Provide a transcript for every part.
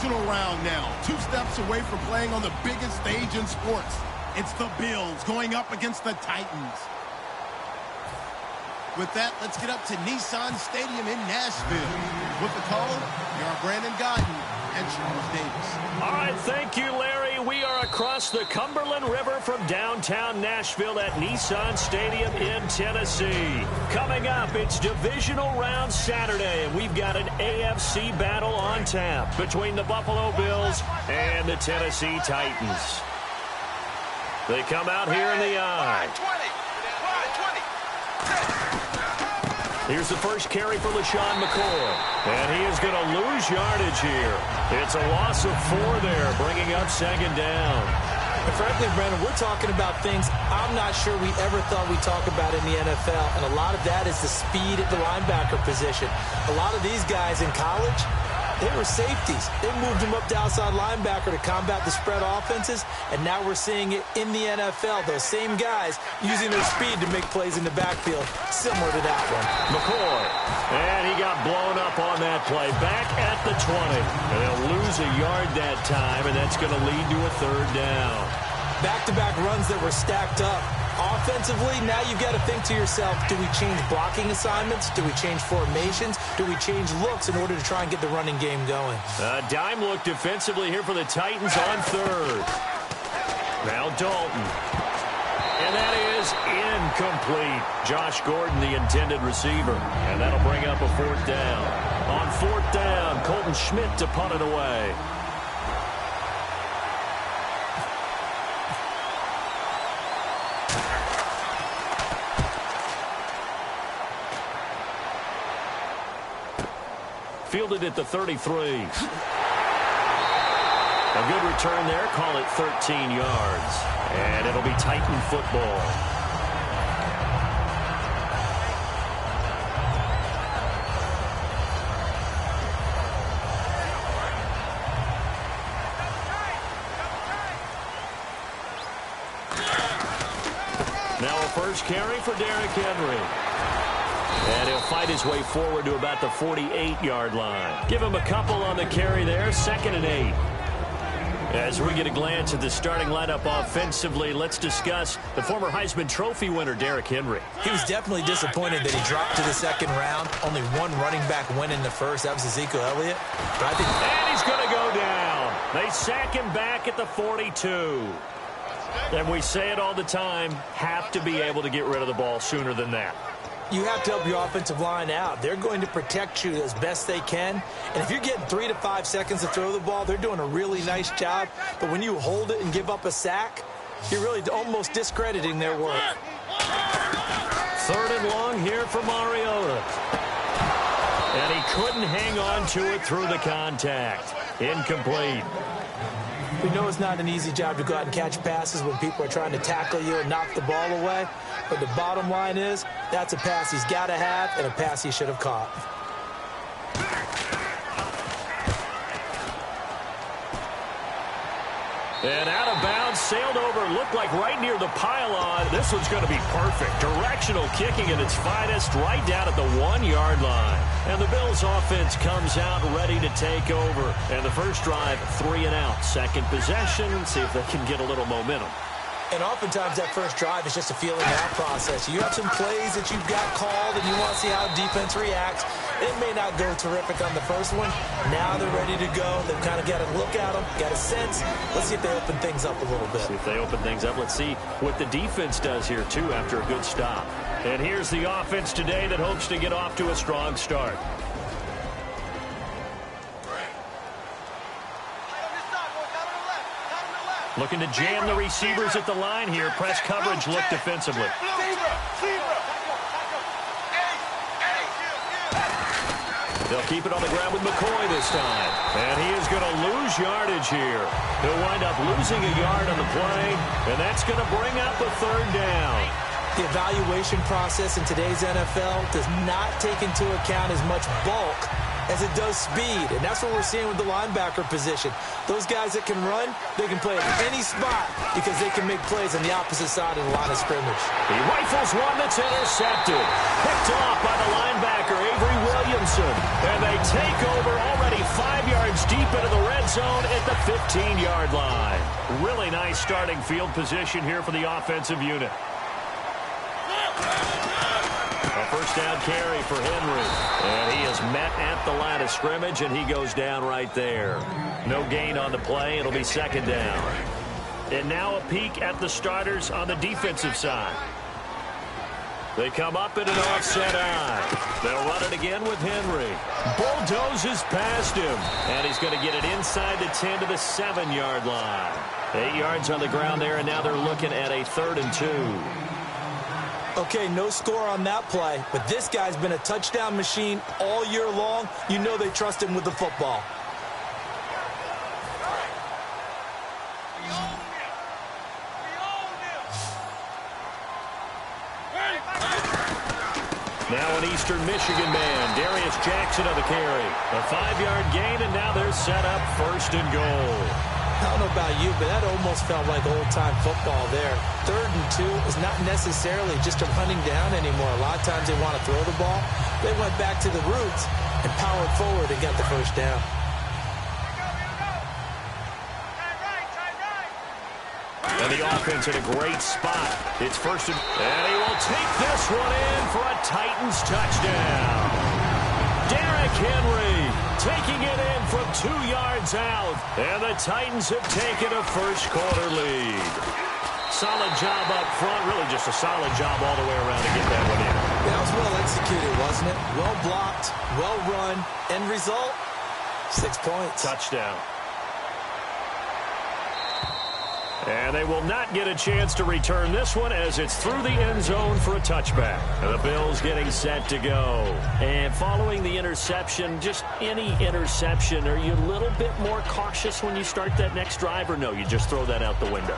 divisional round now. 2 steps away from playing on the biggest stage in sports. It's the Bills going up against the Titans. With that, let's get up to Nissan Stadium in Nashville. With the call, here are Brandon Guyton and Charles Davis. All right, thank you, Larry. We are across the Cumberland River from downtown Nashville at Nissan Stadium in Tennessee. Coming up, it's divisional round Saturday, and we've got an AFC battle on tap between the Buffalo Bills and the Tennessee Titans. They come out here in the I. Here's the first carry for LaShawn McCoy. And he is going to lose yardage here. It's a loss of 4 there, bringing up 2nd down. And frankly, Brandon, we're talking about things I'm not sure we ever thought we'd talk about in the NFL. And a lot of that is the speed at the linebacker position. A lot of these guys in college, they were safeties. They moved them up to outside linebacker to combat the spread offenses, and now we're seeing it in the NFL. Those same guys using their speed to make plays in the backfield, similar to that one. McCoy, and he got blown up on that play. Back at the 20, and they'll lose a yard that time, and that's going to lead to a 3rd down. Back-to-back runs that were stacked up. Offensively, now you've got to think to yourself, do we change blocking assignments? Do we change formations? Do we change looks in order to try and get the running game going? A dime look defensively here for the Titans on 3rd. Now Dalton. And that is incomplete. Josh Gordon, the intended receiver. And that'll bring up a 4th down. On 4th down, Colton Schmidt to punt it away. Fielded at the 33. A good return there. Call it 13 yards. And it'll be Titan football. Now a first carry for Derrick Henry. And he'll fight his way forward to about the 48-yard line. Give him a couple on the carry there. 2nd and 8. As we get a glance at the starting lineup offensively, let's discuss the former Heisman Trophy winner, Derrick Henry. He was definitely disappointed that he dropped to the 2nd round. Only 1 running back went in the 1st. That was Ezekiel Elliott. But I think and he's going to go down. They sack him back at the 42. And we say it all the time, have to be able to get rid of the ball sooner than that. You have to help your offensive line out. They're going to protect you as best they can. And if you're getting 3 to 5 seconds to throw the ball, they're doing a really nice job. But when you hold it and give up a sack, you're really almost discrediting their work. 3rd and long here for Mariota. And he couldn't hang on to it through the contact. Incomplete. We know it's not an easy job to go out and catch passes when people are trying to tackle you and knock the ball away. But the bottom line is, that's a pass he's got to have and a pass he should have caught. And out of bounds, sailed over, looked like right near the pylon. This one's going to be perfect. Directional kicking at its finest, right down at the 1-yard line. And the Bills' offense comes out ready to take over. And the first drive, 3 and out. 2nd possession, see if they can get a little momentum. And oftentimes that first drive is just a feeling out process. You have some plays that you've got called and you want to see how defense reacts. It may not go terrific on the first one. Now they're ready to go. They've kind of got to look at them, got a sense. Let's see if they open things up a little bit. See if they open things up. Let's see what the defense does here, too, after a good stop. And here's the offense today that hopes to get off to a strong start. Looking to jam the receivers at the line here. Press coverage look defensively. They'll keep it on the ground with McCoy this time. And he is going to lose yardage here. He'll wind up losing a yard on the play, and that's going to bring up a 3rd down. The evaluation process in today's NFL does not take into account as much bulk as it does speed, and that's what we're seeing with the linebacker position. Those guys that can run, they can play at any spot because they can make plays on the opposite side of the line of scrimmage. He rifles one that's intercepted. Picked off by the linebacker, Avery Williamson. And they take over already 5 yards deep into the red zone at the 15-yard line. Really nice starting field position here for the offensive unit. A first down carry for Henry. And he is met at the line of scrimmage, and he goes down right there. No gain on the play. It'll be second down. And now a peek at the starters on the defensive side. They come up in an offset eye. They'll run it again with Henry. Bulldozes past him. And he's going to get it inside the 10 to the 7-yard line. 8 yards on the ground there, and now they're looking at a 3rd and 2. Okay, no score on that play, but this guy's been a touchdown machine all year long. You know they trust him with the football. Now an Eastern Michigan man, Darius Jackson on the carry. A 5-yard gain, and now they're set up 1st and goal. I don't know about you, but that almost felt like old-time football there. 3rd and 2 is not necessarily just a running down anymore. A lot of times they want to throw the ball. They went back to the roots and powered forward and got the first down. And the offense in a great spot. It's 1st and he will take this one in for a Titans touchdown. Derrick Henry taking it in from 2 yards out. And the Titans have taken a first-quarter lead. Solid job up front. Really just a solid job all the way around to get that one in. That was well executed, wasn't it? Well blocked, well run. End result, 6 points. Touchdown. And they will not get a chance to return this one as it's through the end zone for a touchback. And the Bills getting set to go. And following the interception, just any interception, are you a little bit more cautious when you start that next drive, or no, you just throw that out the window?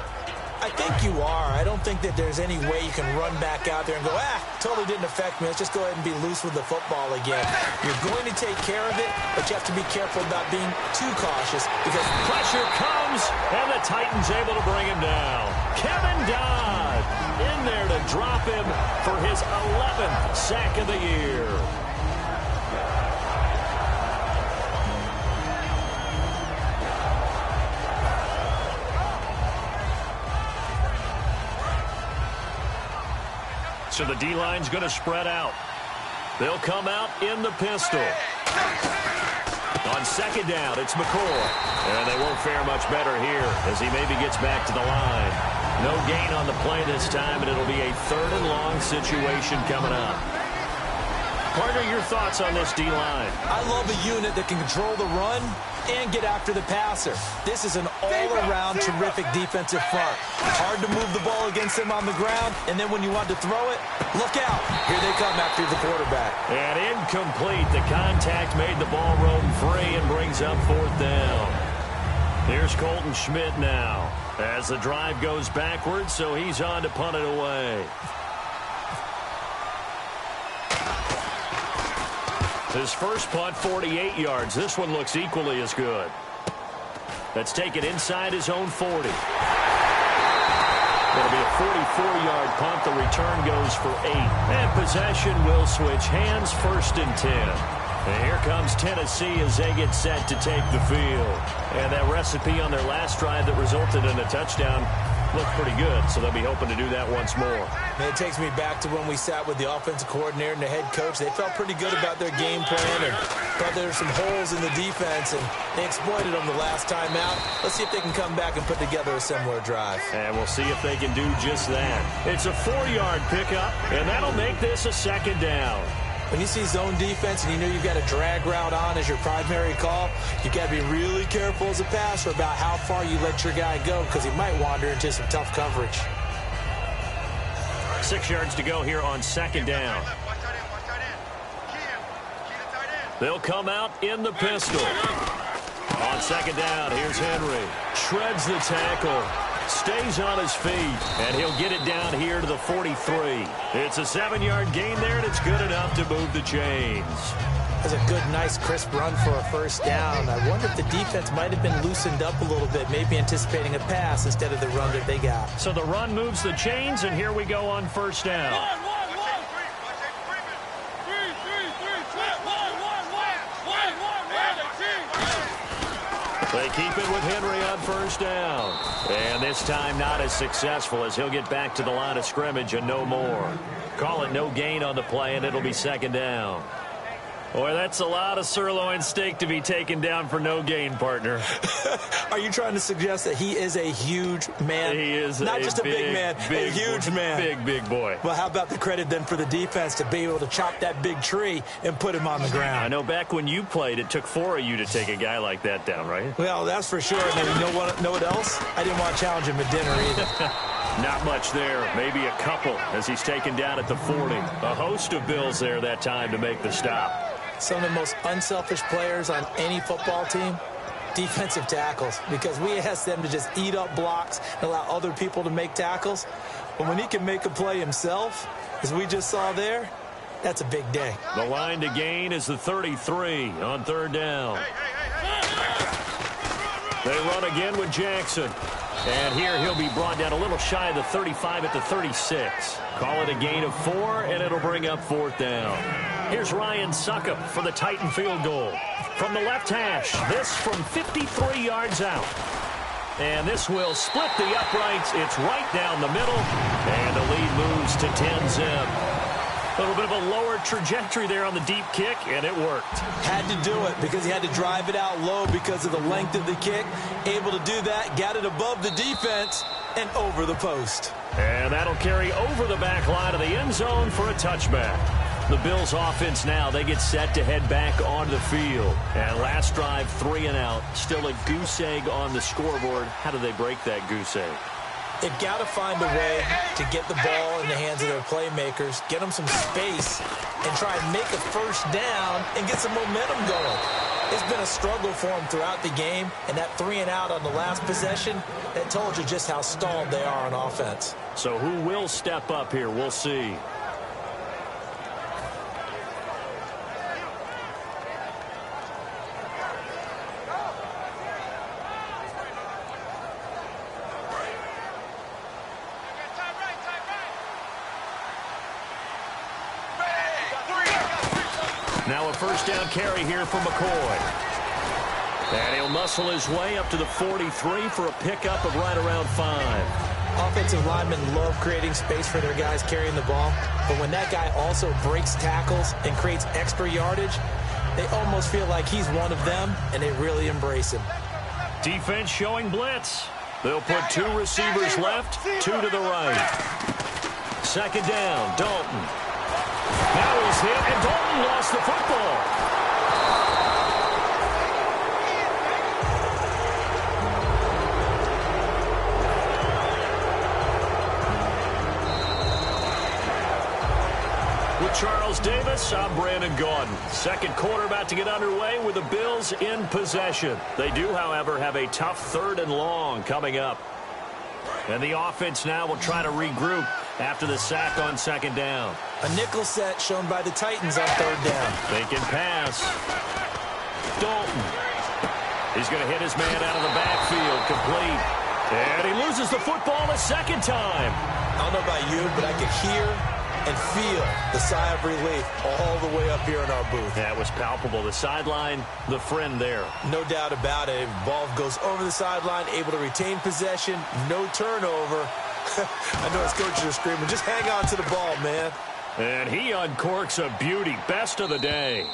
I think you are. I don't think that there's any way you can run back out there and go, totally didn't affect me. Let's just go ahead and be loose with the football again. You're going to take care of it, but you have to be careful about being too cautious because pressure comes, and the Titans able to bring him down. Kevin Dodd in there to drop him for his 11th sack of the year. So the D-line's going to spread out. They'll come out in the pistol. On 2nd down, it's McCoy. And they won't fare much better here as he maybe gets back to the line. No gain on the play this time, and it'll be a 3rd and long situation coming up. Partner, your thoughts on this D-line? I love a unit that can control the run and get after the passer. This is an all-around terrific defensive front. Hard to move the ball against them on the ground, and then when you want to throw it, look out. Here they come after the quarterback. And incomplete. The contact made the ball roam free and brings up 4th down. Here's Colton Schmidt now as the drive goes backwards, so he's on to punt it away. His first punt, 48 yards. This one looks equally as good. That's taken inside his own 40. It'll be a 44-yard punt. The return goes for 8. And possession will switch hands, 1st and 10. And here comes Tennessee as they get set to take the field. And that recipe on their last drive that resulted in a touchdown looked pretty good, so they'll be hoping to do that once more. And it takes me back to when we sat with the offensive coordinator and the head coach. They felt pretty good about their game plan and thought there were some holes in the defense, and they exploited them the last time out. Let's see if they can come back and put together a similar drive. And we'll see if they can do just that. It's a 4-yard pickup, and that'll make this a 2nd down. When you see zone defense and you know you've got a drag route on as your primary call, you've got to be really careful as a passer about how far you let your guy go because he might wander into some tough coverage. 6 yards to go here on 2nd down. They'll come out in the pistol. On 2nd down, here's Henry. Shreds the tackle. Stays on his feet, and he'll get it down here to the 43. It's a 7-yard gain there, and it's good enough to move the chains. That's a good, nice, crisp run for a first down. I wonder if the defense might have been loosened up a little bit, maybe anticipating a pass instead of the run that they got. So the run moves the chains, and here we go on 1st down. They keep it with Henry on first down. And this time not as successful as he'll get back to the line of scrimmage and no more. Call it no gain on the play, and it'll be second down. Boy, that's a lot of sirloin steak to be taken down for no gain, partner. Are you trying to suggest that he is a huge man? He is not just a big man, a huge man. Big boy. Well, how about the credit then for the defense to be able to chop that big tree and put him on the ground? I know back when you played, it took 4 of you to take a guy like that down, right? Well, that's for sure. And you know what else? I didn't want to challenge him at dinner either. Not much there. Maybe a couple as he's taken down at the 40. A host of Bills there that time to make the stop. Some of the most unselfish players on any football team, defensive tackles, because we ask them to just eat up blocks and allow other people to make tackles. But when he can make a play himself, as we just saw there, that's a big day. The line to gain is the 33 on third down. They run again with Jackson. And here he'll be brought down a little shy of the 35 at the 36. Call it a gain of 4, and it'll bring up fourth down. Here's Ryan Suckup for the Titan field goal. From the left hash, this from 53 yards out. And this will split the uprights. It's right down the middle. And the lead moves to 10-zip. A little bit of a lower trajectory there on the deep kick, and it worked. Had to do it because he had to drive it out low because of the length of the kick. Able to do that, got it above the defense and over the post. And that'll carry over the back line of the end zone for a touchback. The Bills offense now, they get set to head back onto the field. And last drive, 3 and out. Still a goose egg on the scoreboard. How do they break that goose egg? They've got to find a way to get the ball in the hands of their playmakers, get them some space, and try and make a first down and get some momentum going. It's been a struggle for them throughout the game, and that 3 and out on the last possession, that told you just how stalled they are on offense. So who will step up here? We'll see. Now a first down carry here for McCoy. And he'll muscle his way up to the 43 for a pickup of right around 5. Offensive linemen love creating space for their guys carrying the ball. But when that guy also breaks tackles and creates extra yardage, they almost feel like he's one of them, and they really embrace him. Defense showing blitz. They'll put 2 receivers left, 2 to the right. Second down, Dalton. Now he's hit, and Dalton lost the football. With Charles Davis, I'm Brandon Gaudin. Second quarter about to get underway with the Bills in possession. They do, however, have a tough 3rd and long coming up. And the offense now will try to regroup after the sack on second down. A nickel set shown by the Titans on third down. Thinking pass. Dalton. He's going to hit his man out of the backfield, complete. And he loses the football a second time. I don't know about you, but I could hear and feel the sigh of relief all the way up here in our booth. That was palpable. The sideline, the friend there. No doubt about it. Ball goes over the sideline, able to retain possession, no turnover. I know his coaches are screaming, just hang on to the ball, man. And he uncorks a beauty. Best of the day.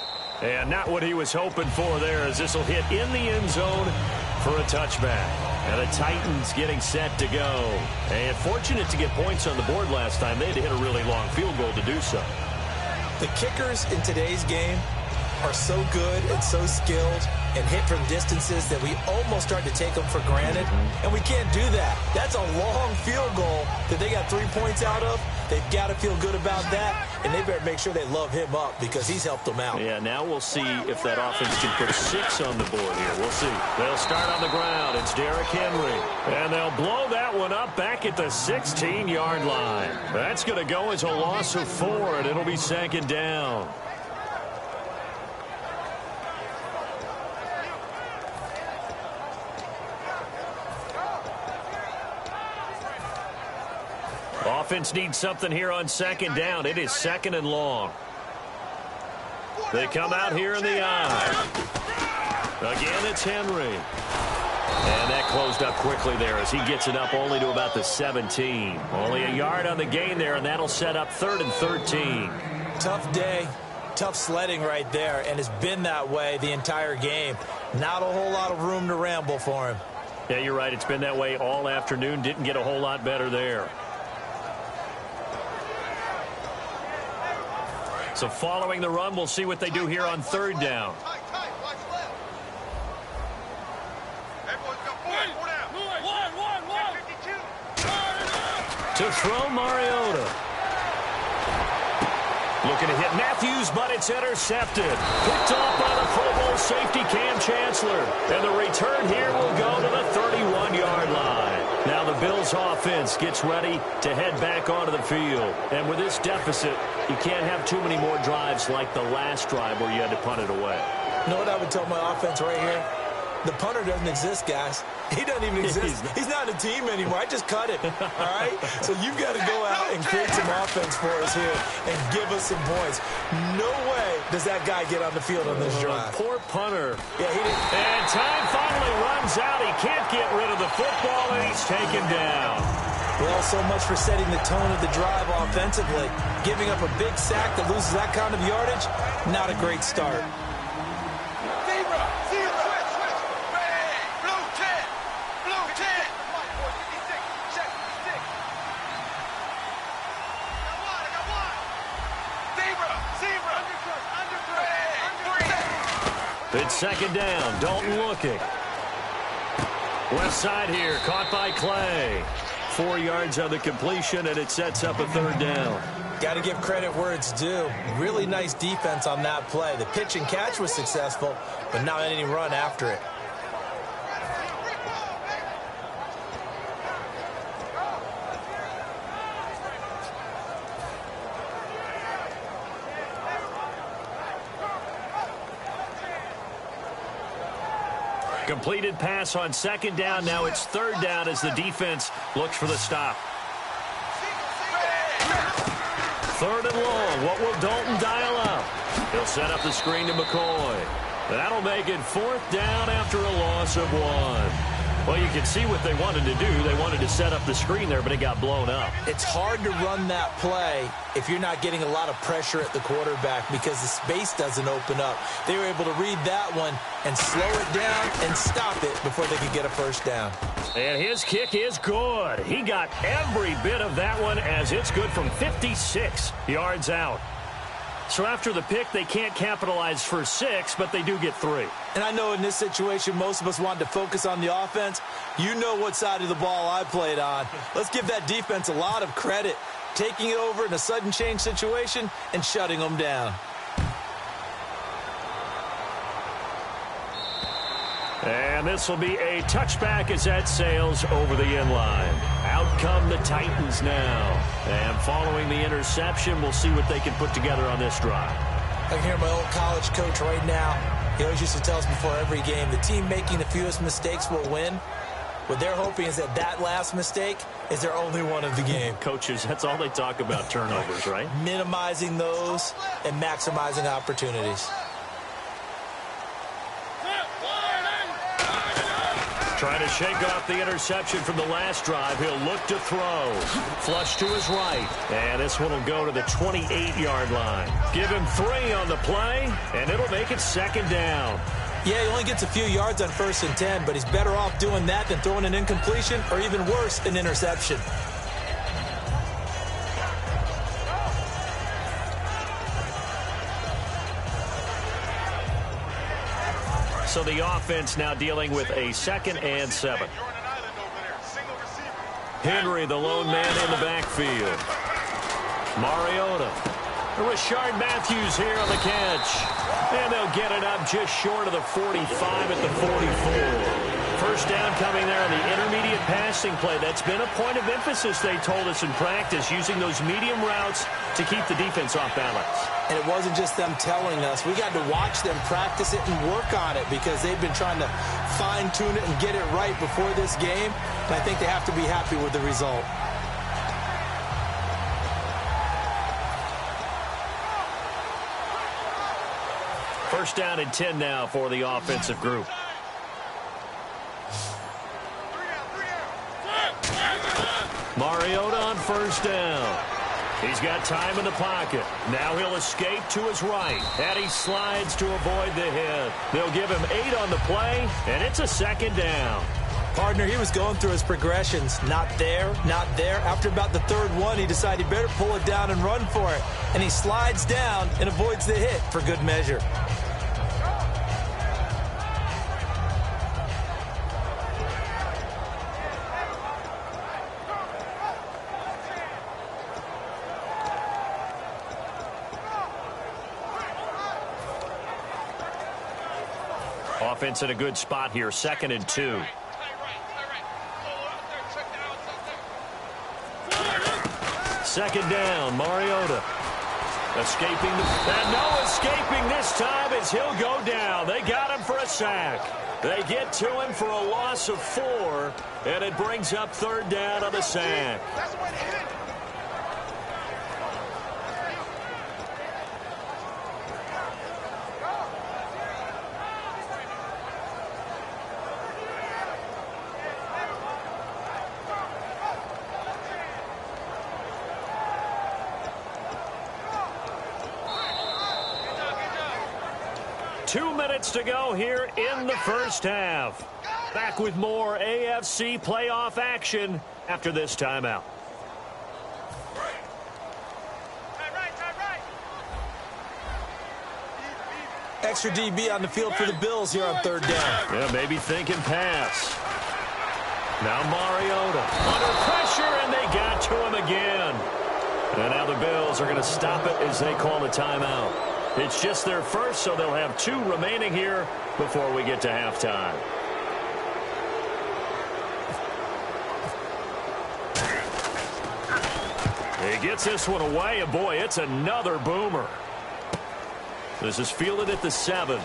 And not what he was hoping for there, as this will hit in the end zone for a touchback. And the Titans getting set to go. And fortunate to get points on the board last time. They had to hit a really long field goal to do so. The kickers in today's game are so good and so skilled and hit from distances that we almost start to take them for granted. And we can't do that. That's a long field goal that they got 3 points out of. They've got to feel good about that. And they better make sure they love him up because he's helped them out. Yeah, now we'll see if that offense can put 6 on the board here. We'll see. They'll start on the ground. It's Derrick Henry. And they'll blow that one up back at the 16-yard line. That's going to go as a loss of 4, and it'll be second down. Offense needs something here on second down. It is 2nd and long. They come out here in the eye. Again, it's Henry. closed up quickly there as he gets it up only to about the 17. Only a yard on the gain there, and that'll set up 3rd and 13. Tough day, tough sledding right there, and it's been that way the entire game. Not a whole lot of room to ramble for him. Yeah, you're right. It's been that way all afternoon. Didn't get a whole lot better there. So following the run, we'll see what they do here on 3rd down. To throw, Mariota. Looking to hit Matthews, but it's intercepted. Picked off by the Pro Bowl safety Cam Chancellor. And the return here will go to the 31-yard line. Now the Bills offense gets ready to head back onto the field. And with this deficit, you can't have too many more drives like the last drive where you had to punt it away. You know what I would tell my offense right here? The punter doesn't exist, guys. He doesn't even exist. He's not a team anymore. I just cut it, all right? So you've got to go out and create some offense for us here and give us some points. No way does that guy get on the field on this drive. Poor punter. Yeah, he didn't. And time finally runs out. He can't get rid of the football, and he's taken down. Well, so much for setting the tone of the drive offensively. Giving up a big sack that loses that kind of yardage, not a great start. It's 2nd down. Dalton looking. Left side here. Caught by Clay. 4 yards on the completion, and it sets up a 3rd down. Got to give credit where it's due. Really nice defense on that play. The pitch and catch was successful, but not any run after it. Completed pass on 2nd down. Now it's 3rd down as the defense looks for the stop. 3rd and long. What will Dalton dial up? He'll set up the screen to McCoy. That'll make it 4th down after a loss of 1. Well, you can see what they wanted to do. They wanted to set up the screen there, but it got blown up. It's hard to run that play if you're not getting a lot of pressure at the quarterback because the space doesn't open up. They were able to read that one and slow it down and stop it before they could get a 1st down. And his kick is good. He got every bit of that one as it's good from 56 yards out. So after the pick, they can't capitalize for 6, but they do get 3. And I know in this situation, most of us wanted to focus on the offense. You know what side of the ball I played on. Let's give that defense a lot of credit, taking it over in a sudden change situation and shutting them down. And this will be a touchback as that sails over the end line. Out come the Titans now. And following the interception, we'll see what they can put together on this drive. I can hear my old college coach right now. He always used to tell us before every game, the team making the fewest mistakes will win. What they're hoping is that that last mistake is their only one of the game. Coaches, that's all they talk about, turnovers, right? Minimizing those and maximizing opportunities. Trying to shake off the interception from the last drive. He'll look to throw. Flush to his right. And this one will go to the 28-yard line. Give him 3 on the play, and it'll make it 2nd down. Yeah, he only gets a few yards on 1st and 10, but he's better off doing that than throwing an incompletion or even worse, an interception. So the offense now dealing with a 2nd and 7. Henry, the lone man in the backfield. Mariota. Rashard Matthews here on the catch. And they'll get it up just short of the 45 at the 44. 1st down coming there on the intermediate passing play. That's been a point of emphasis, they told us in practice, using those medium routes to keep the defense off balance. And it wasn't just them telling us. We got to watch them practice it and work on it because they've been trying to fine-tune it and get it right before this game. And I think they have to be happy with the result. First down and 10 now for the offensive group. Mariota on first down. He's got time in the pocket. Now he'll escape to his right. And he slides to avoid the hit. They'll give him 8 on the play, and it's a second down. Partner, he was going through his progressions. Not there, not there. After about the third one, he decided he better pull it down and run for it. And he slides down and avoids the hit for good measure. Offense in a good spot here, 2nd and 2. Second down, Mariota. Escaping and no escaping this time as he'll go down. They got him for a sack. They get to him for a loss of 4, and it brings up 3rd down on the sack. 2 minutes to go here in the first half. Back with more AFC playoff action after this timeout. Extra DB on the field for the Bills here on 3rd down. Yeah, maybe thinking pass. Now Mariota under pressure, and they got to him again. And now the Bills are going to stop it as they call the timeout. It's just their first, so they'll have 2 remaining here before we get to halftime. He gets this one away, and boy, it's another boomer. This is fielded at the 7.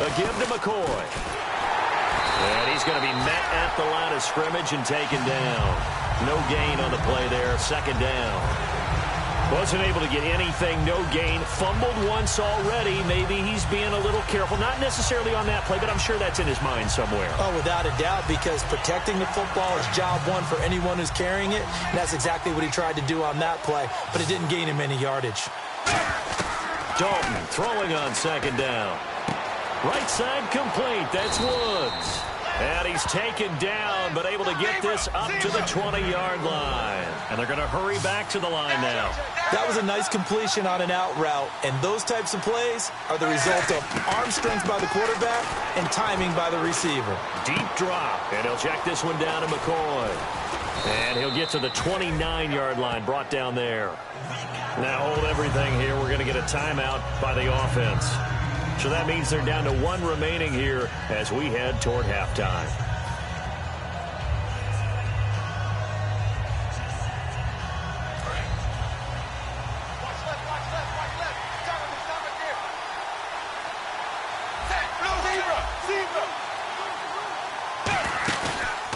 A give to McCoy. And he's going to be met at the line of scrimmage and taken down. No gain on the play there. 2nd down. Wasn't able to get anything. No gain. Fumbled once already. Maybe he's being a little careful. Not necessarily on that play, but I'm sure that's in his mind somewhere. Oh, without a doubt, because protecting the football is job one for anyone who's carrying it. And that's exactly what he tried to do on that play, but it didn't gain him any yardage. Dalton throwing on 2nd down. Right side complete. That's Woods. And he's taken down, but able to get this up to the 20-yard line. And they're going to hurry back to the line now. That was a nice completion on an out route. And those types of plays are the result of arm strength by the quarterback and timing by the receiver. Deep drop. And he'll check this one down to McCoy. And he'll get to the 29-yard line, brought down there. Now hold everything here. We're going to get a timeout by the offense. So that means they're down to 1 remaining here as we head toward halftime.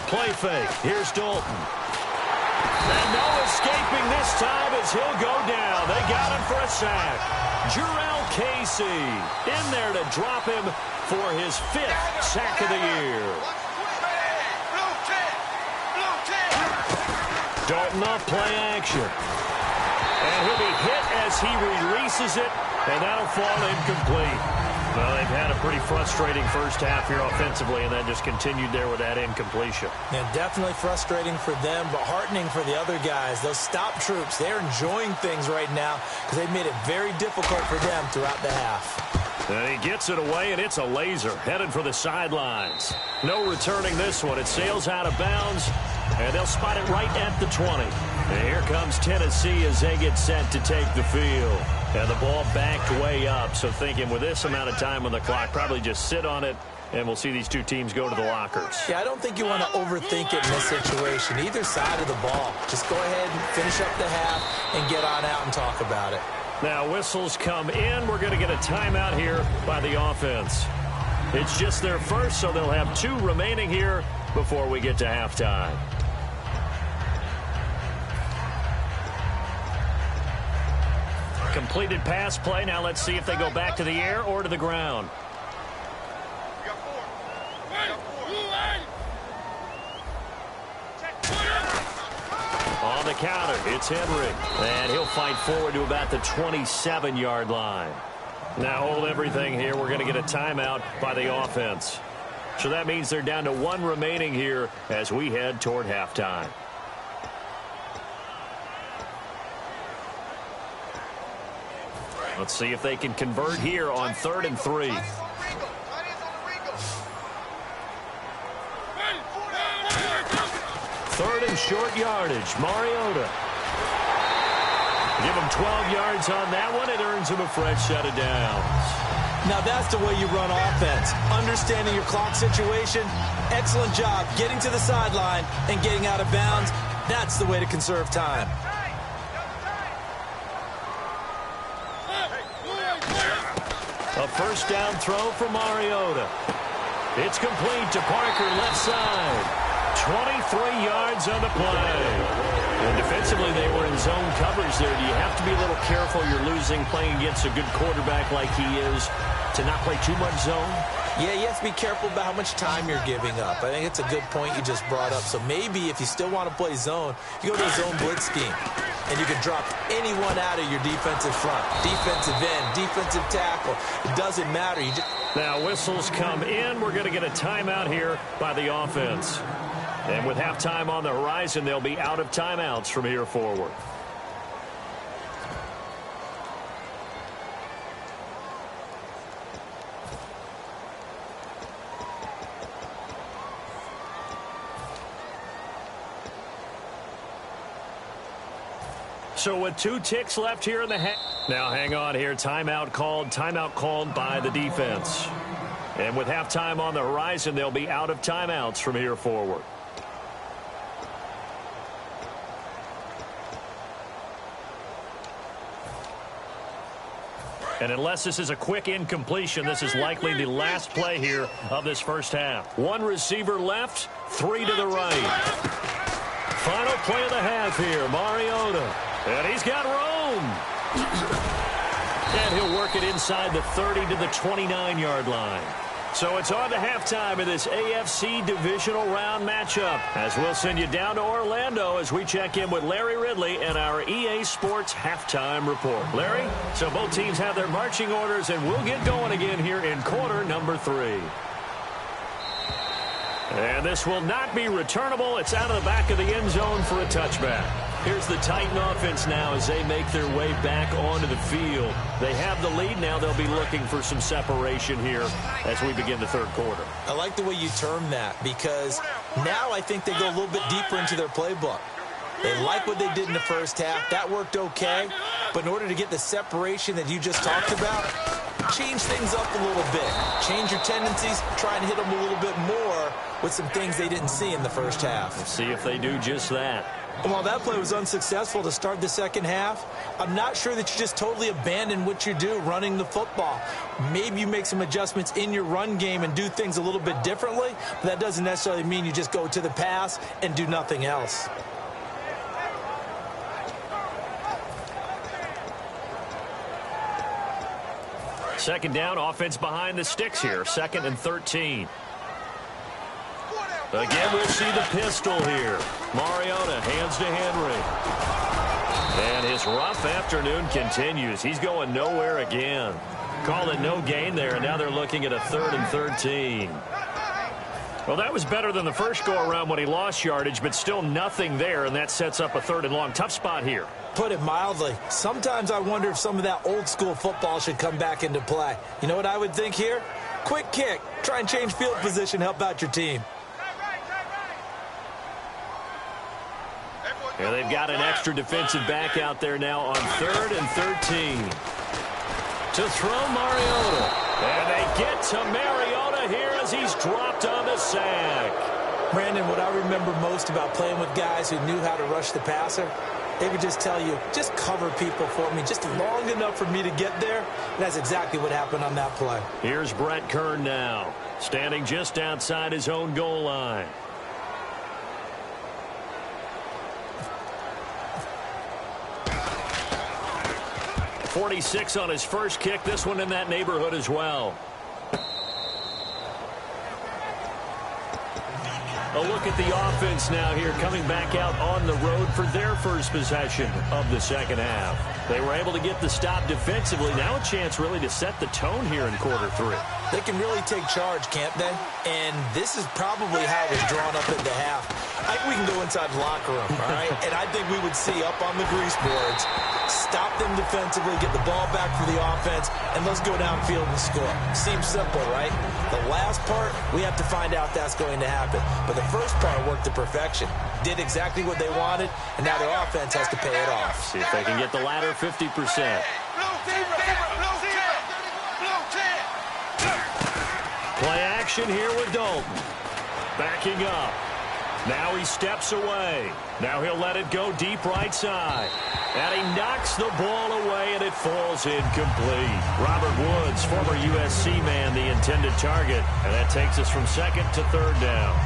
Play fake. Here's Dalton. And no escaping this time as he'll go down. They got him for a sack. Jurrell Casey in there to drop him for his 5th sack of the year. Dalton off play action. And he'll be hit as he releases it, and that'll fall incomplete. Well, they've had a pretty frustrating first half here offensively, and then just continued there with that incompletion. Yeah, definitely frustrating for them, but heartening for the other guys. Those stop troops, they're enjoying things right now because they've made it very difficult for them throughout the half. And he gets it away, and it's a laser headed for the sidelines. No returning this one. It sails out of bounds, and they'll spot it right at the 20. And here comes Tennessee as they get set to take the field. And the ball backed way up, so thinking with this amount of time on the clock, probably just sit on it, and we'll see these 2 teams go to the lockers. Yeah, I don't think you want to overthink it in this situation. Either side of the ball. Just go ahead and finish up the half and get on out and talk about it. Now whistles come in. We're going to get a timeout here by the offense. It's just their first, so they'll have 2 remaining here before we get to halftime. Completed pass play. Now let's see if they go back to the air or to the ground. On the counter, it's Henry. And he'll fight forward to about the 27-yard line. Now hold everything here. We're going to get a timeout by the offense. So that means they're down to 1 remaining here as we head toward halftime. Let's see if they can convert here on 3rd and 3. 3rd and short yardage. Mariota. Give him 12 yards on that one. It earns him a fresh set of downs. Now that's the way you run offense. Understanding your clock situation. Excellent job getting to the sideline and getting out of bounds. That's the way to conserve time. A first down throw for Mariota. It's complete to Parker, left side. 23 yards on the play. And defensively, they were in zone coverage there. Do you have to be a little careful? You're losing playing against a good quarterback like he is to not play too much zone? Yeah, you have to be careful about how much time you're giving up. I think it's a good point you just brought up. So maybe if you still want to play zone, you go to a zone blitz scheme. And you can drop anyone out of your defensive front. Defensive end, defensive tackle. It doesn't matter. Now whistles come in. We're going to get a timeout here by the offense. And with halftime on the horizon, they'll be out of timeouts from here forward. So with 2 ticks left here in the half. Now hang on here. Timeout called by the defense. And with halftime on the horizon, they'll be out of timeouts from here forward. And unless this is a quick incompletion, this is likely the last play here of this first half. 1 receiver left, 3 to the right. Final play of the half here, Mariota. And he's got room. And he'll work it inside the 30 to the 29-yard line. So it's on to halftime of this AFC divisional round matchup, as we'll send you down to Orlando as we check in with Larry Ridley and our EA Sports halftime report. Larry, so both teams have their marching orders, and we'll get going again here in quarter number 3. And this will not be returnable. It's out of the back of the end zone for a touchback. Here's the Titan offense now as they make their way back onto the field. They have the lead. Now they'll be looking for some separation here as we begin the third quarter. I like the way you term that because now I think they go a little bit deeper into their playbook. They like what they did in the first half. That worked okay. But in order to get the separation that you just talked about, change things up a little bit. Change your tendencies. Try and hit them a little bit more with some things they didn't see in the first half. Let's see if they do just that. While that play was unsuccessful to start the second half, I'm not sure that you just totally abandon what you do running the football. Maybe you make some adjustments in your run game and do things a little bit differently, but that doesn't necessarily mean you just go to the pass and do nothing else. Second down, offense behind the sticks here. 2nd and 13. Again, we'll see the pistol here. Mariota hands to Henry. And his rough afternoon continues. He's going nowhere again. Call it no gain there, and now they're looking at a 3rd and 13. Well, that was better than the first go-around when he lost yardage, but still nothing there, and that sets up a 3rd and long. Tough spot here. Put it mildly. Sometimes I wonder if some of that old-school football should come back into play. You know what I would think here? Quick kick. Try and change field position, help out your team. And they've got an extra defensive back out there now on 3rd and 13. To throw Mariota. And they get to Mariota here as he's dropped on the sack. Brandon, what I remember most about playing with guys who knew how to rush the passer they would just tell you, just cover people for me, just long enough for me to get there. And that's exactly what happened on that play. Here's Brett Kern now, standing just outside his own goal line. .46 on his first kick. This one in that neighborhood as well. A look at the offense now here, coming back out on the road for their first possession of the second half. They were able to get the stop defensively. Now a chance really to set the tone here in quarter three. They can really take charge, can't they? And this is probably how it was drawn up at the half. I think we can go inside the locker room, all right? And I think we would see up on the grease boards, stop them defensively, get the ball back for the offense, and let's go downfield and score. Seems simple, right? The last part, we have to find out that's going to happen. But the first part worked to perfection. Did exactly what they wanted, and now their offense has to pay it off. See if they can get the latter 50%. Play action here with Dalton. Backing up. Now he steps away. Now he'll let it go deep right side. And he knocks the ball away, and it falls incomplete. Robert Woods, former USC man, the intended target. And that takes us from second to third down.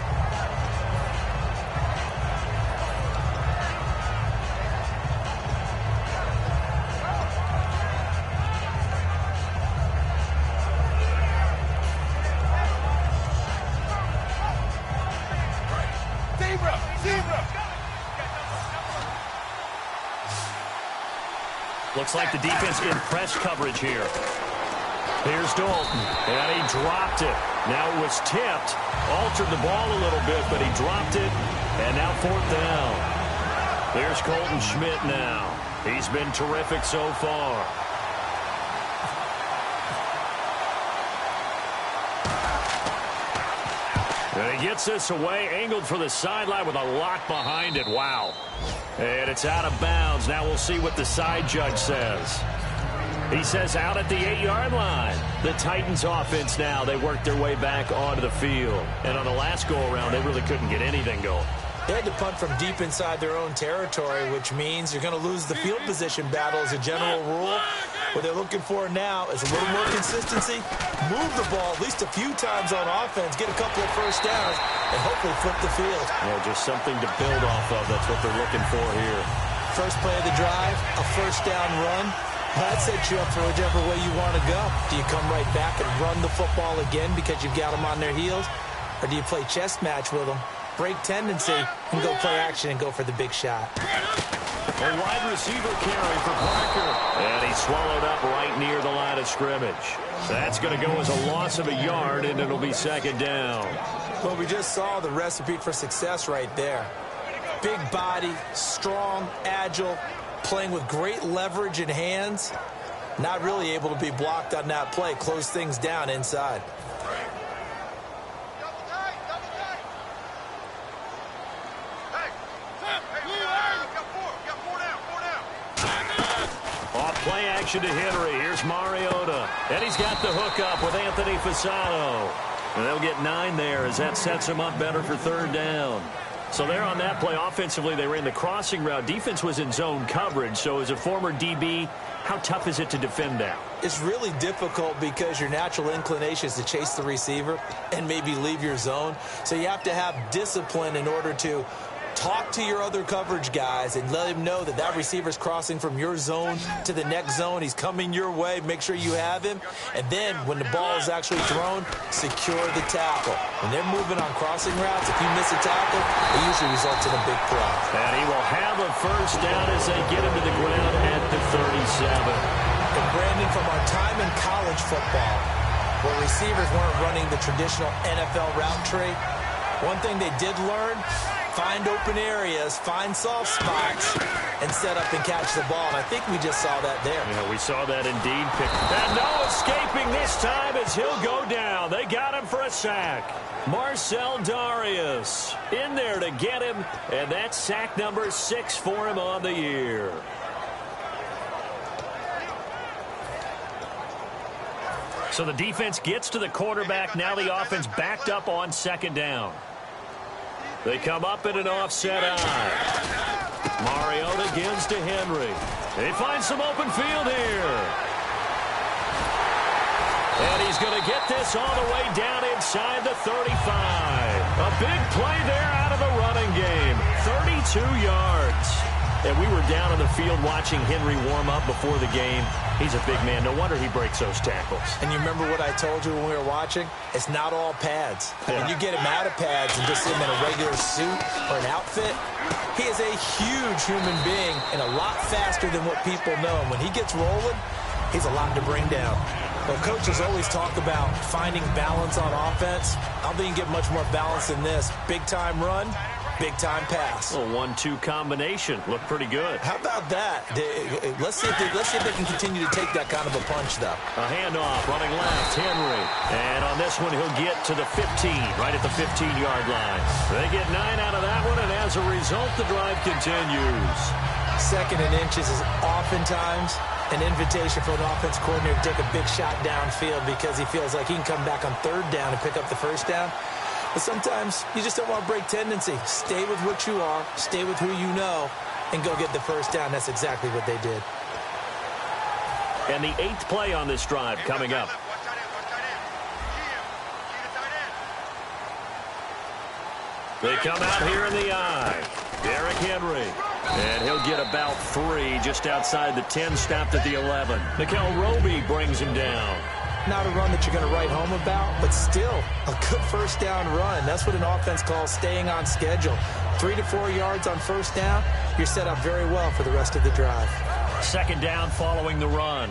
Looks like the defense in press coverage here. Here's Dalton, and he dropped it. Now it was tipped, altered the ball a little bit, but he dropped it, and now fourth down. There's Colton Schmidt now. He's been terrific so far. And he gets this away, angled for the sideline with a lock behind it. Wow. And it's out of bounds. Now we'll see what the side judge says. He says out at the 8-yard line. The Titans offense now, they work their way back onto the field. And on the last go-around, they really couldn't get anything going. They had to punt from deep inside their own territory, which means you're going to lose the field position battle as a general rule. What they're looking for now is a little more consistency, move the ball at least a few times on offense, get a couple of first downs, and hopefully flip the field. Yeah, just something to build off of. That's what they're looking for here. First play of the drive, a first down run. That sets you up for whichever way you want to go. Do you come right back and run the football again because you've got them on their heels? Or do you play chess match with them, break tendency, and go play action and go for the big shot? A wide receiver carry for Parker. And he's swallowed up right near the line of scrimmage. That's going to go as a loss of a yard, and it'll be second down. Well, we just saw the recipe for success right there. Big body, strong, agile, playing with great leverage in hands. Not really able to be blocked on that play. Close things down inside. Play action to Henry. Here's Mariota. And he's got the hook up with Anthony Fasano. And they'll get 9 there as that sets him up better for third down. So there on that play, offensively, they ran the crossing route. Defense was in zone coverage. So as a former DB, how tough is it to defend that? It's really difficult because your natural inclination is to chase the receiver and maybe leave your zone. So you have to have discipline in order to talk to your other coverage guys and let him know that that receiver's crossing from your zone to the next zone. He's coming your way. Make sure you have him. And then when the ball is actually thrown, secure the tackle. When they're moving on crossing routes, if you miss a tackle, it usually results in a big play. And he will have a first down as they get him to the ground at the 37. And Brandon, from our time in college football, where receivers weren't running the traditional NFL route tree, one thing they did learn, find open areas, find soft spots, and set up and catch the ball. And I think we just saw that there. Yeah, we saw that indeed. And no escaping this time as he'll go down. They got him for a sack. Marcel Darius in there to get him, and that's sack number 6 for him on the year. So the defense gets to the quarterback. Now the offense backed up on second down. They come up in an offset eye. Mariota gives to Henry. He finds some open field here. And he's going to get this all the way down inside the 35. A big play there out of the running game. 32 yards. And we were down on the field watching Henry warm up before the game. He's a big man. No wonder he breaks those tackles. And you remember what I told you when we were watching? It's not all pads. Yeah. When you get him out of pads and just him in a regular suit or an outfit, he is a huge human being and a lot faster than what people know. And when he gets rolling, he's a lot to bring down. Well, coaches always talk about finding balance on offense. I don't think you can get much more balance than this. Big-time run, big-time pass. A 1-2 combination. Looked pretty good. How about that? Let's see if they can continue to take that kind of a punch, though. A handoff, running left, Henry. And on this one, he'll get to the 15, right at the 15-yard line. They get 9 out of that one, and as a result, the drive continues. Second and inches is oftentimes an invitation for an offense coordinator to take a big shot downfield because he feels like he can come back on third down and pick up the first down. But sometimes you just don't want to break tendency. Stay with what you are, stay with who you know, and go get the first down. That's exactly what they did. And the 8th play on this drive coming up. They come out here in the eye. Derrick Henry. And he'll get about 3 just outside the 10, stopped at the 11. Nickel Roby brings him down. Not a run that you're going to write home about, but still a good first down run. That's what an offense calls staying on schedule. 3 to 4 yards on first down, you're set up very well for the rest of the drive. Second down following the run.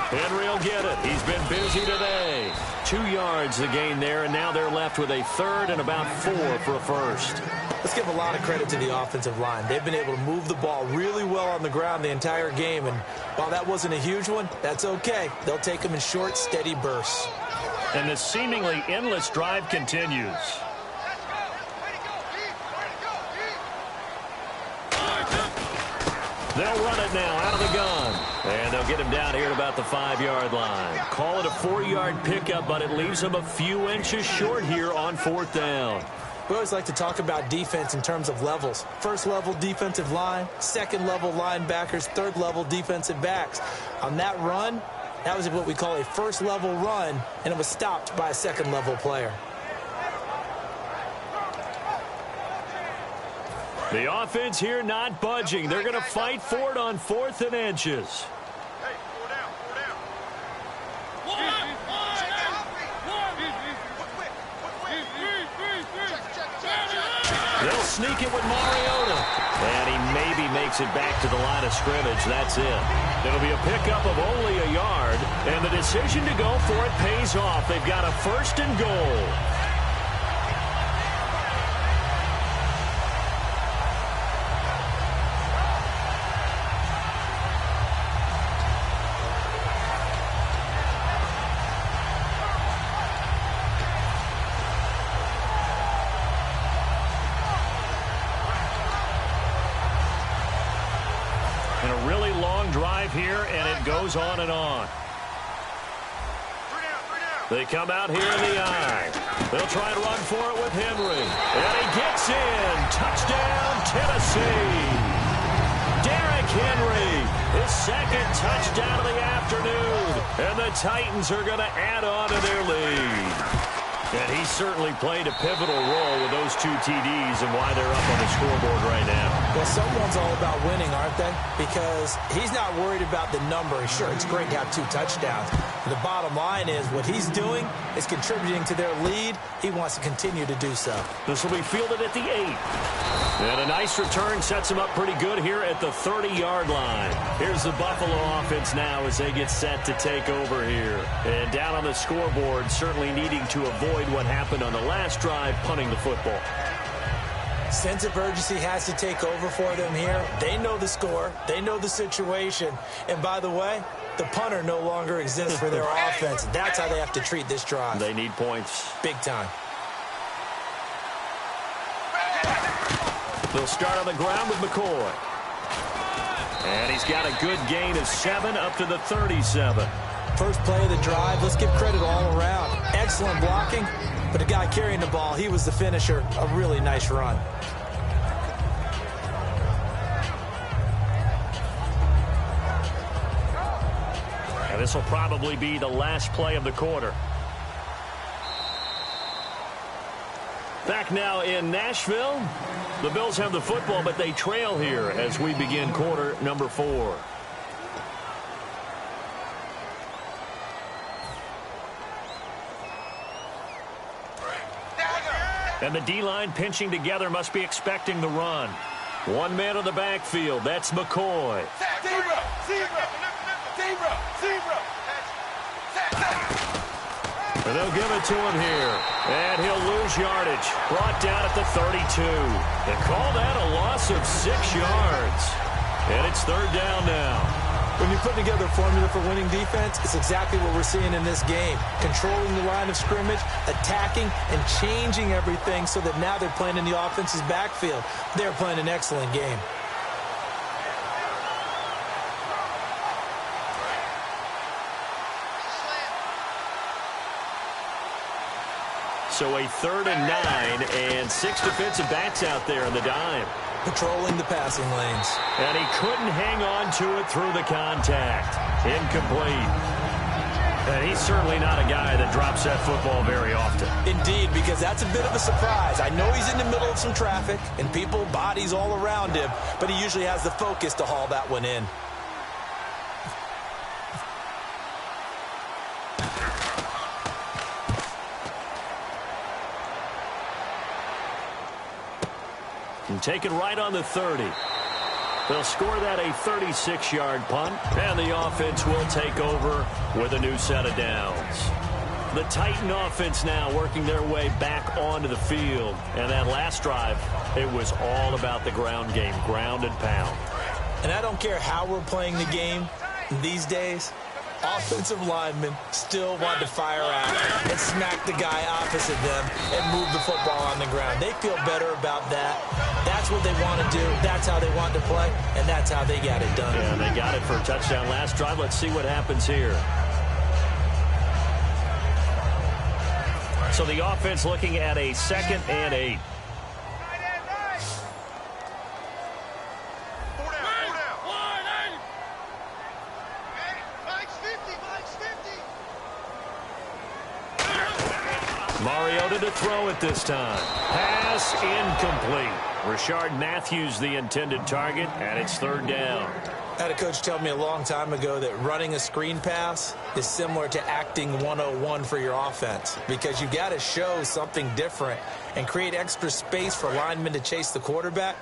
Henry will get it. He's been busy today. 2 yards the gain there, and now they're left with a third and about 4 for a first. Let's give a lot of credit to the offensive line. They've been able to move the ball really well on the ground the entire game, and while that wasn't a huge one, that's okay. They'll take them in short, steady bursts. And the seemingly endless drive continues. They'll run it now out of the gun. And they'll get him down here at about the 5-yard line. Call it a 4-yard pickup, but it leaves them a few inches short here on 4th down. We always like to talk about defense in terms of levels. First level defensive line, second level linebackers, third level defensive backs. On that run, that was what we call a first level run, and it was stopped by a second level player. The offense here not budging. They're going to fight for it on 4th and inches. They'll sneak it with Mariota. And he maybe makes it back to the line of scrimmage. That's it. It'll be a pickup of only a yard. And the decision to go for it pays off. They've got a 1st and goal. And a really long drive here, and it goes on and on. They come out here in the eye. They'll try and run for it with Henry. And he gets in. Touchdown, Tennessee. Derrick Henry, his 2nd touchdown of the afternoon. And the Titans are going to add on to their lead. And he certainly played a pivotal role with those 2 TDs and why they're up on the scoreboard right now. Well, someone's all about winning, aren't they? Because he's not worried about the number. Sure, it's great to have 2 touchdowns. But the bottom line is what he's doing is contributing to their lead. He wants to continue to do so. This will be fielded at the 8. And a nice return sets him up pretty good here at the 30-yard line. Here's the Buffalo offense now as they get set to take over here. And down on the scoreboard, certainly needing to avoid what happened on the last drive, punting the football. Sense of urgency has to take over for them here. They know the score. They know the situation. And by the way, the punter no longer exists for their offense. That's how they have to treat this drive. They need points. Big time. They'll start on the ground with McCoy. And he's got a good gain of 7 up to the 37. First play of the drive, let's give credit all around. Excellent blocking, but the guy carrying the ball, he was the finisher. A really nice run. And this will probably be the last play of the quarter. Back now in Nashville. The Bills have the football, but they trail here as we begin quarter number 4. And the D-line pinching together, must be expecting the run. One man on the backfield. That's McCoy. And they'll give it to him here. And he'll lose yardage. Brought down at the 32. They call that a loss of 6 yards. And it's third down now. When you're putting together a formula for winning defense, it's exactly what we're seeing in this game. Controlling the line of scrimmage, attacking, and changing everything so that now they're playing in the offense's backfield. They're playing an excellent game. So a 3rd and 9, and 6 defensive backs out there in the dime. Patrolling the passing lanes. And he couldn't hang on to it through the contact. Incomplete. And he's certainly not a guy that drops that football very often. Indeed, because that's a bit of a surprise. I know he's in the middle of some traffic, and people, bodies all around him, but he usually has the focus to haul that one in. And taken right on the 30. They'll score that a 36-yard punt, and the offense will take over with a new set of downs. The Titan offense now working their way back onto the field. And that last drive, it was all about the ground game, ground and pound. And I don't care how we're playing the game these days, offensive linemen still want to fire out and smack the guy opposite them and move the football on the ground. They feel better about that. That's what they want to do. That's how they want to play, and that's how they got it done. Yeah, they got it for a touchdown last drive. Let's see what happens here. So the offense looking at a 2nd and 8. Mariota to throw it this time. Pass incomplete. Rashard Matthews the intended target, and it's 3rd down. I had a coach tell me a long time ago that running a screen pass is similar to acting 101 for your offense, because you got to show something different and create extra space for linemen to chase the quarterback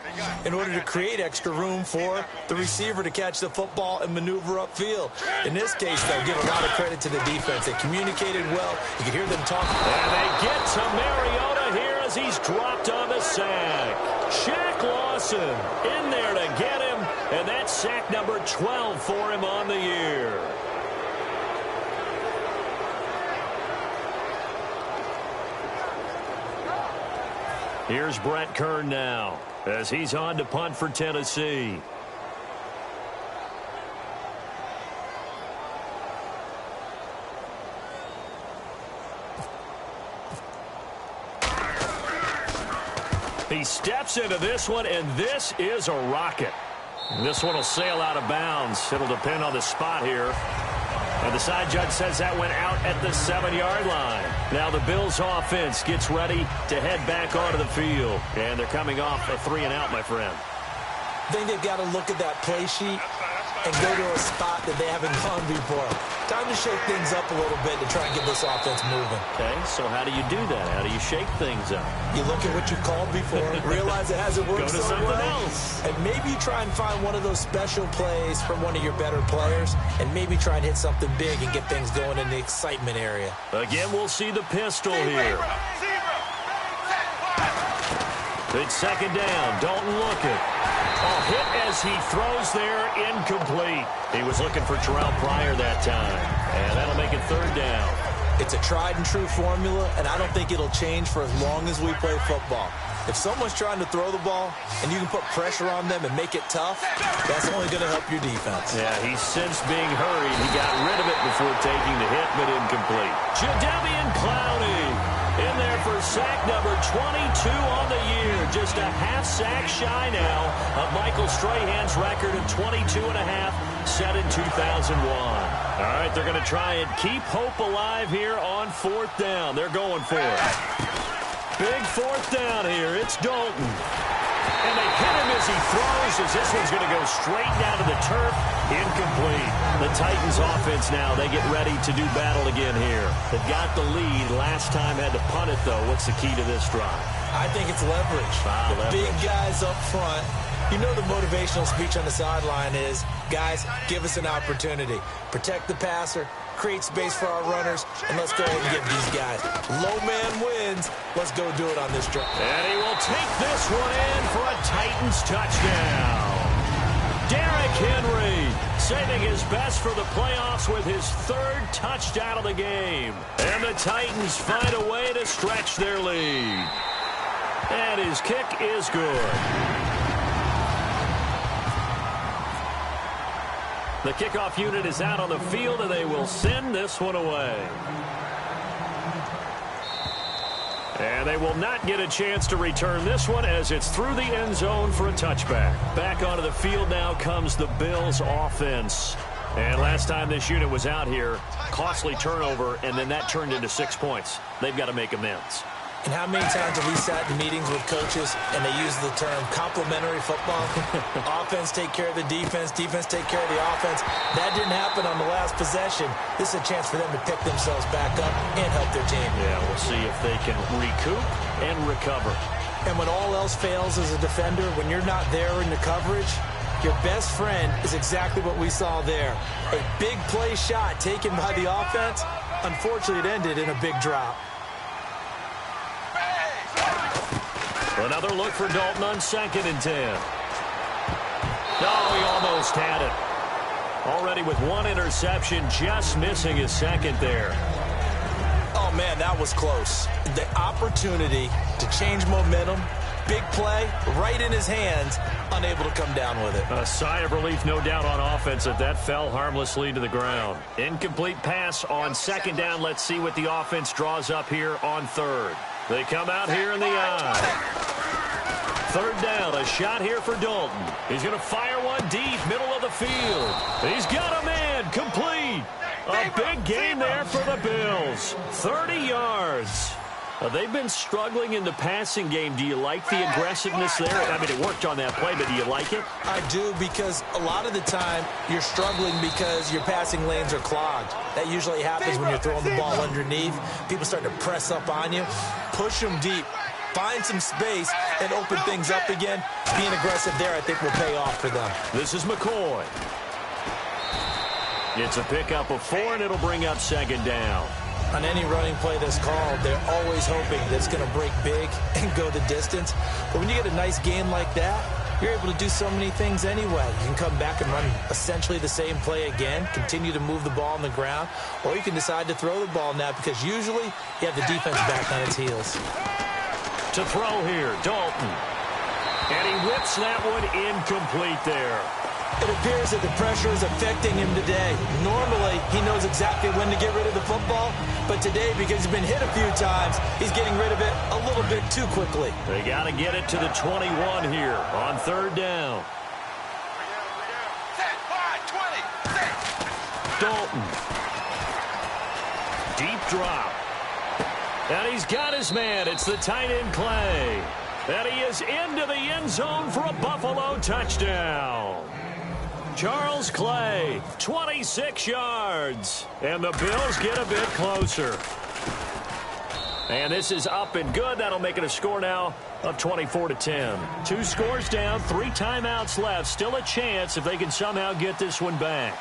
in order to create extra room for the receiver to catch the football and maneuver upfield. In this case, they'll give a lot of credit to the defense. They communicated well. You can hear them talking. And they get to Mariota here as he's dropped on the sack. Shaq Lawson in there to get him, and that's sack number 12 for him on the year. Here's Brett Kern now as he's on to punt for Tennessee. He steps into this one, and this is a rocket. This one will sail out of bounds. It'll depend on the spot here. And the side judge says that went out at the 7-yard line. Now the Bills offense gets ready to head back onto the field. And they're coming off a 3-and-out, my friend. I think they've got to look at that play sheet and go to a spot that they haven't gone before. Time to shake things up a little bit to try and get this offense moving. Okay, so how do you do that? How do you shake things up? You look at what you called before, realize it hasn't worked so well, and maybe you try and find one of those special plays from one of your better players, and maybe try and hit something big and get things going in the excitement area. Again, we'll see the pistol here. It's 2nd down. Dalton looking. A hit as he throws there, incomplete. He was looking for Terrell Pryor that time, and that'll make it 3rd down. It's a tried and true formula, and I don't think it'll change for as long as we play football. If someone's trying to throw the ball and you can put pressure on them and make it tough, that's only going to help your defense. Yeah, he sensed being hurried. He got rid of it before taking the hit, but incomplete. Jadeveon Clowney in there for sack number 22 on the year. Just a half sack shy now of Michael Strahan's record of 22 and a half set in 2001. All right, they're going to try and keep hope alive here on 4th down. They're going for it. Big 4th down here. It's Dalton. And they hit him as he throws, as this one's going to go straight down to the turf. Incomplete. The Titans offense now, they get ready to do battle again here. They've got the lead. Last time had to punt it, though. What's the key to this drive? I think it's leverage. The big guys up front. You know the motivational speech on the sideline is, guys, give us an opportunity. Protect the passer, create space for our runners, and let's go ahead and get these guys. Low man wins. Let's go do it on this drive. And he will take this one in for a Titans touchdown. Derrick Henry saving his best for the playoffs with his 3rd touchdown of the game. And the Titans find a way to stretch their lead. And his kick is good. The kickoff unit is out on the field, and they will send this one away. And they will not get a chance to return this one as it's through the end zone for a touchback. Back onto the field now comes the Bills offense. And last time this unit was out here, costly turnover, and then that turned into 6 points. They've got to make amends. And how many times have we sat in meetings with coaches and they use the term complementary football? Offense take care of the defense, defense take care of the offense. That didn't happen on the last possession. This is a chance for them to pick themselves back up and help their team. Yeah, we'll see if they can recoup and recover. And when all else fails as a defender, when you're not there in the coverage, your best friend is exactly what we saw there. A big play shot taken by the offense. Unfortunately, it ended in a big drop. Another look for Dalton on 2nd and 10. Oh, he almost had it. Already with 1 interception, just missing his 2nd there. Oh, man, that was close. The opportunity to change momentum, big play, right in his hands, unable to come down with it. A sigh of relief, no doubt, on offense that fell harmlessly to the ground. Incomplete pass on 2nd down. Let's see what the offense draws up here on 3rd. They come out here in the eye. 3rd down, a shot here for Dalton. He's going to fire one deep, middle of the field. He's got a man, complete. A big gain there for the Bills. 30 yards. They've been struggling in the passing game. Do you like the aggressiveness there? I mean, it worked on that play, but do you like it? I do, because a lot of the time you're struggling because your passing lanes are clogged. That usually happens when you're throwing the ball underneath. People start to press up on you. Push them deep. Find some space and open things up again. Being aggressive there, I think, will pay off for them. This is McCoy. It's a pickup of 4, and it'll bring up 2nd down. On any running play that's called, they're always hoping that it's going to break big and go the distance. But when you get a nice game like that, you're able to do so many things anyway. You can come back and run essentially the same play again, continue to move the ball on the ground, or you can decide to throw the ball now because usually you have the defense back on its heels. To throw here, Dalton. And he whips that one incomplete there. It appears that the pressure is affecting him today. Normally, he knows exactly when to get rid of the football, but today, because he's been hit a few times, he's getting rid of it a little bit too quickly. They got to get it to the 21 here on 3rd down. Dalton. Deep drop. And he's got his man. It's the tight end, Clay. And he is into the end zone for a Buffalo touchdown. Charles Clay, 26 yards. And the Bills get a bit closer. And this is up and good. That'll make it a score now of 24-10. 2 scores down, 3 timeouts left. Still a chance if they can somehow get this one back.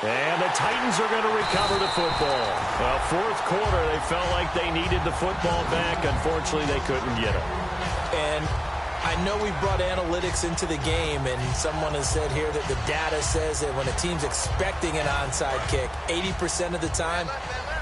And the Titans are going to recover the football. 4th quarter, they felt like they needed the football back. Unfortunately, they couldn't get it. And I know we brought analytics into the game, and someone has said here that the data says that when a team's expecting an onside kick, 80% of the time,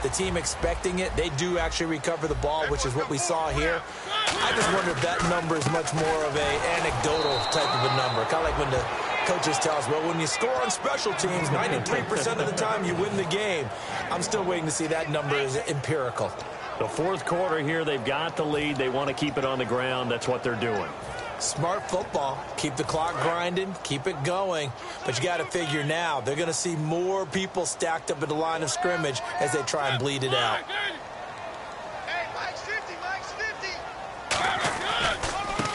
the team expecting it, they do actually recover the ball, which is what we saw here. I just wonder if that number is much more of an anecdotal type of a number, kind of like when the coaches tell us, well, when you score on special teams, 93% of the time you win the game. I'm still waiting to see that number is empirical. The fourth quarter here, they've got the lead. They want to keep it on the ground. That's what they're doing. Smart football. Keep the clock grinding. Keep it going. But you got to figure now, they're going to see more people stacked up at the line of scrimmage as they try and bleed it out.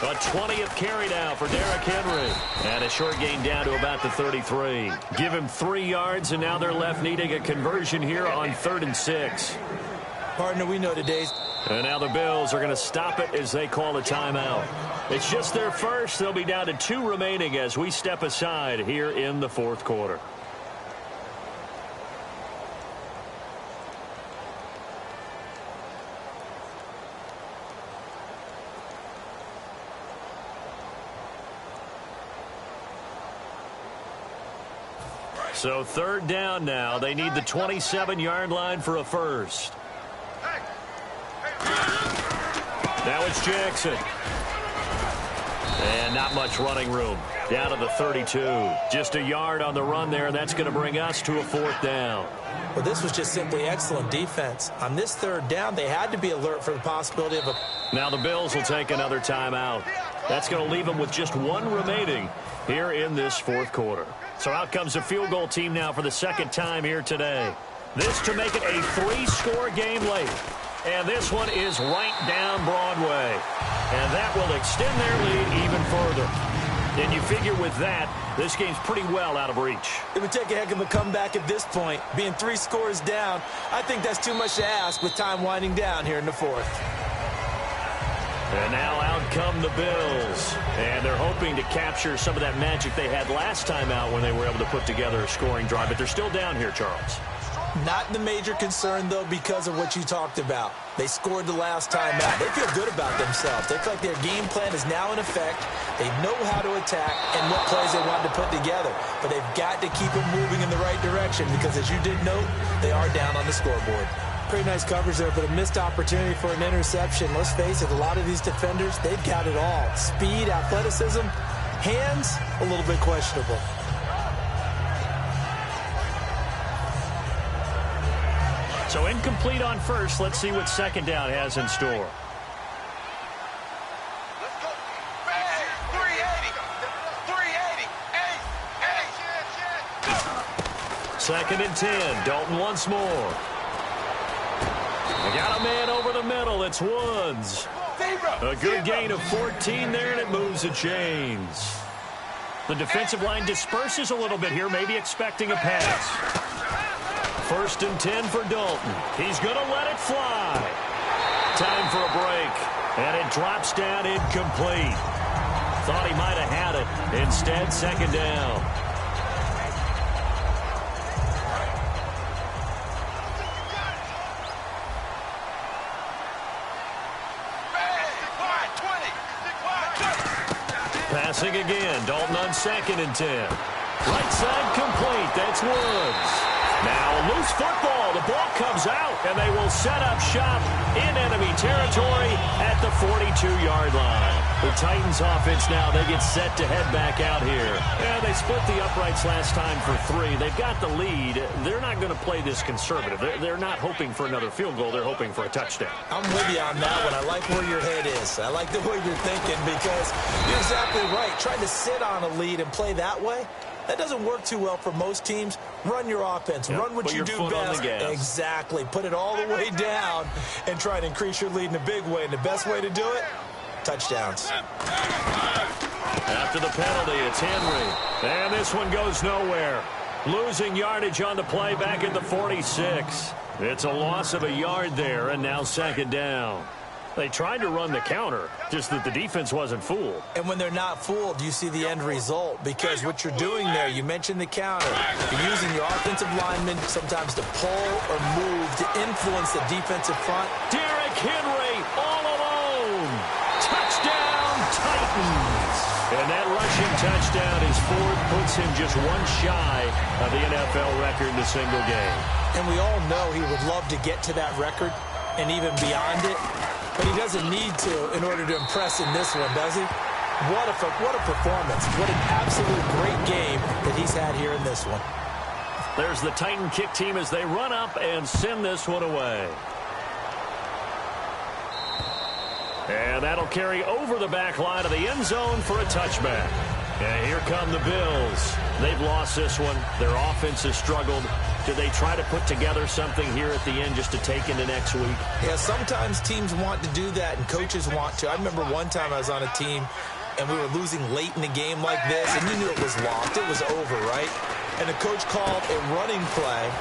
A 20th carry now for Derrick Henry. And a short gain down to about the 33. Give him 3 yards, and now they're left needing a conversion here on 3rd and 6. Partner, we know today's... And now the Bills are going to stop it as they call a timeout. It's just their first. They'll be down to 2 remaining as we step aside here in the fourth quarter. So 3rd down now. They need the 27-yard line for a first. Now it's Jackson. And not much running room. Down to the 32. Just a yard on the run there, and that's going to bring us to a 4th down. Well, this was just simply excellent defense. On this 3rd down, they had to be alert for the possibility of a... Now the Bills will take another timeout. That's going to leave them with just 1 remaining here in this fourth quarter. So out comes the field goal team now for the 2nd time here today. This to make it a 3-score game late. And this one is right down Broadway. And that will extend their lead even further. And you figure with that, this game's pretty well out of reach. It would take a heck of a comeback at this point. Being 3 scores down, I think that's too much to ask with time winding down here in the 4th. And now out come the Bills. And they're hoping to capture some of that magic they had last time out when they were able to put together a scoring drive. But they're still down here, Charles. Not the major concern, though, because of what you talked about. They scored the last time out. They feel good about themselves. They feel like their game plan is now in effect. They know how to attack and what plays they want to put together. But they've got to keep it moving in the right direction because, as you did note, they are down on the scoreboard. Pretty nice coverage there, but a missed opportunity for an interception. Let's face it, a lot of these defenders, they've got it all. Speed, athleticism, hands, a little bit questionable. So incomplete on first. Let's see what 2nd down has in store. Let's go. 380. 2nd and 10. Dalton once more. They got a man over the middle. It's Woods. A good gain of 14 there, and it moves the chains. The defensive line disperses a little bit here, maybe expecting a pass. 1st and 10 for Dalton. He's going to let it fly. Time for a break. And it drops down incomplete. Thought he might have had it. Instead, 2nd down. Passing again. Dalton on 2nd and 10. Right side complete. That's Woods. Now loose football. The ball comes out, and they will set up shop in enemy territory at the 42-yard line. The Titans offense now, they get set to head back out here. And they split the uprights last time for 3. They've got the lead. They're not going to play this conservative. They're not hoping for another field goal. They're hoping for a touchdown. I'm with you on that one. I like where your head is. I like the way you're thinking because you're exactly right. Trying to sit on a lead and play that way, that doesn't work too well for most teams. Run your offense. Yep. Run what Put you your do foot on best. the gas. Exactly. Put it all the way down and try and increase your lead in a big way. And the best way to do it, touchdowns. After the penalty, it's Henry. And this one goes nowhere. Losing yardage on the play back at the 46. It's a loss of a yard there, and now 2nd down. They tried to run the counter, just that the defense wasn't fooled. And when they're not fooled, you see the end result. Because what you're doing there, you mentioned the counter. You're using your offensive linemen sometimes to pull or move to influence the defensive front. Derrick Henry all alone. Touchdown, Titans. touchdown, his fourth, puts him just one shy of the NFL record in a single game. And we all know he would love to get to that record and even beyond it, but he doesn't need to in order to impress in this one, does he? What a performance. What an absolute great game that he's had here in this one. There's the Titan kick team as they run up and send this one away. And that'll carry over the back line of the end zone for a touchback. And here come the Bills. They've lost this one. Their offense has struggled. Do they try to put together something here at the end just to take into next week? Yeah, sometimes teams want to do that and coaches want to. I remember one time I was on a team and we were losing late in the game like this, and you knew it was lost. It was over, right? And the coach called a running play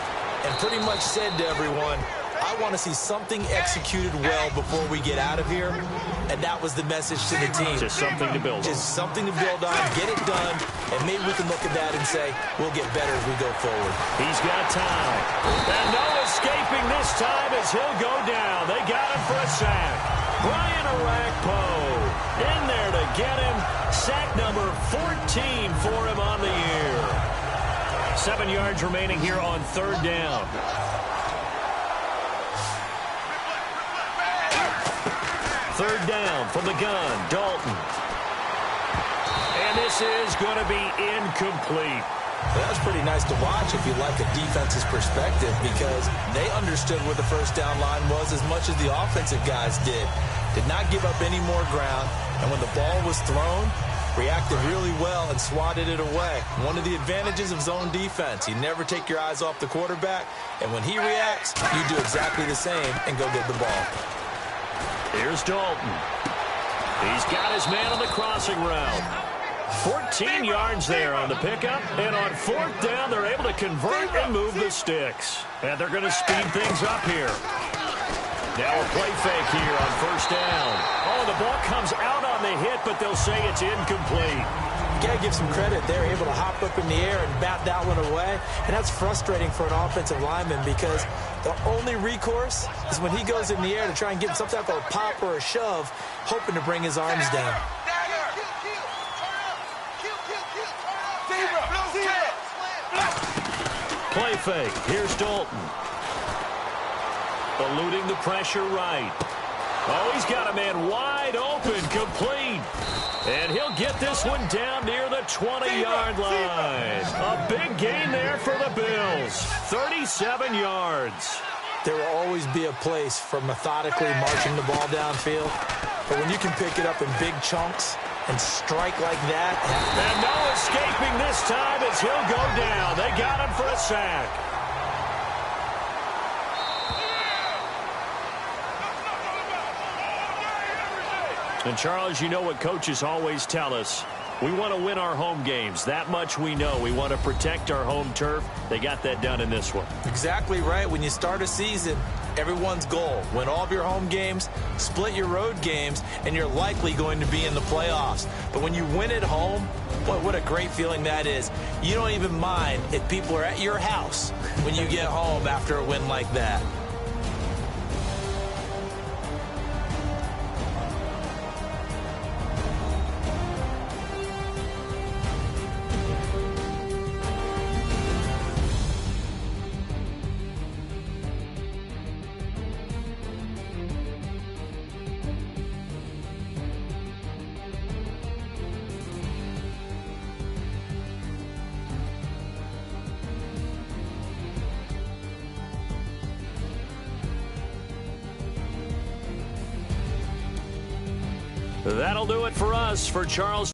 and pretty much said to everyone, I want to see something executed well before we get out of here. And that was the message to the team. Just something to build on. Just something to build on, get it done, and maybe we can look at that and say, we'll get better as we go forward. He's got time. And no escaping this time as he'll go down. They got him for a sack. Brian Orakpo in there to get him. Sack number 14 for him on the year. 7 yards remaining here on third down. Third down from the gun, Dalton. And this is going to be incomplete. That was pretty nice to watch if you like a defense's perspective, because they understood where the first down line was as much as the offensive guys did. Did not give up any more ground, and when the ball was thrown, reacted really well and swatted it away. One of the advantages of zone defense, you never take your eyes off the quarterback, and when he reacts, you do exactly the same and go get the ball. Here's Dalton. He's got his man on the crossing route. 14 yards there on the pickup. And on fourth down, they're able to convert and move the sticks. And they're going to speed things up here. Now a play fake here on first down. Oh, the ball comes out on the hit, but they'll say it's incomplete. You got to give some credit. They're able to hop up in the air and bat that one away. And that's frustrating for an offensive lineman, because the only recourse is when he goes in the air to try and get some type of a pop or a shove, hoping to bring his arms down. Play fake. Here's Dalton. Eluding the pressure right. Oh, he's got a man wide open, complete. And he'll get this one down near the 20-yard line. A big gain there for the Bills. 37 yards. There will always be a place for methodically marching the ball downfield. But when you can pick it up in big chunks and strike like that. And no escaping this time as he'll go down. They got him for a sack. And, Charles, you know what coaches always tell us. We want to win our home games. That much we know. We want to protect our home turf. They got that done in this one. Exactly right. When you start a season, everyone's goal, win all of your home games, split your road games, and you're likely going to be in the playoffs. But when you win at home, boy, what a great feeling that is. You don't even mind if people are at your house when you get home after a win like that. That'll do it for us. For Charles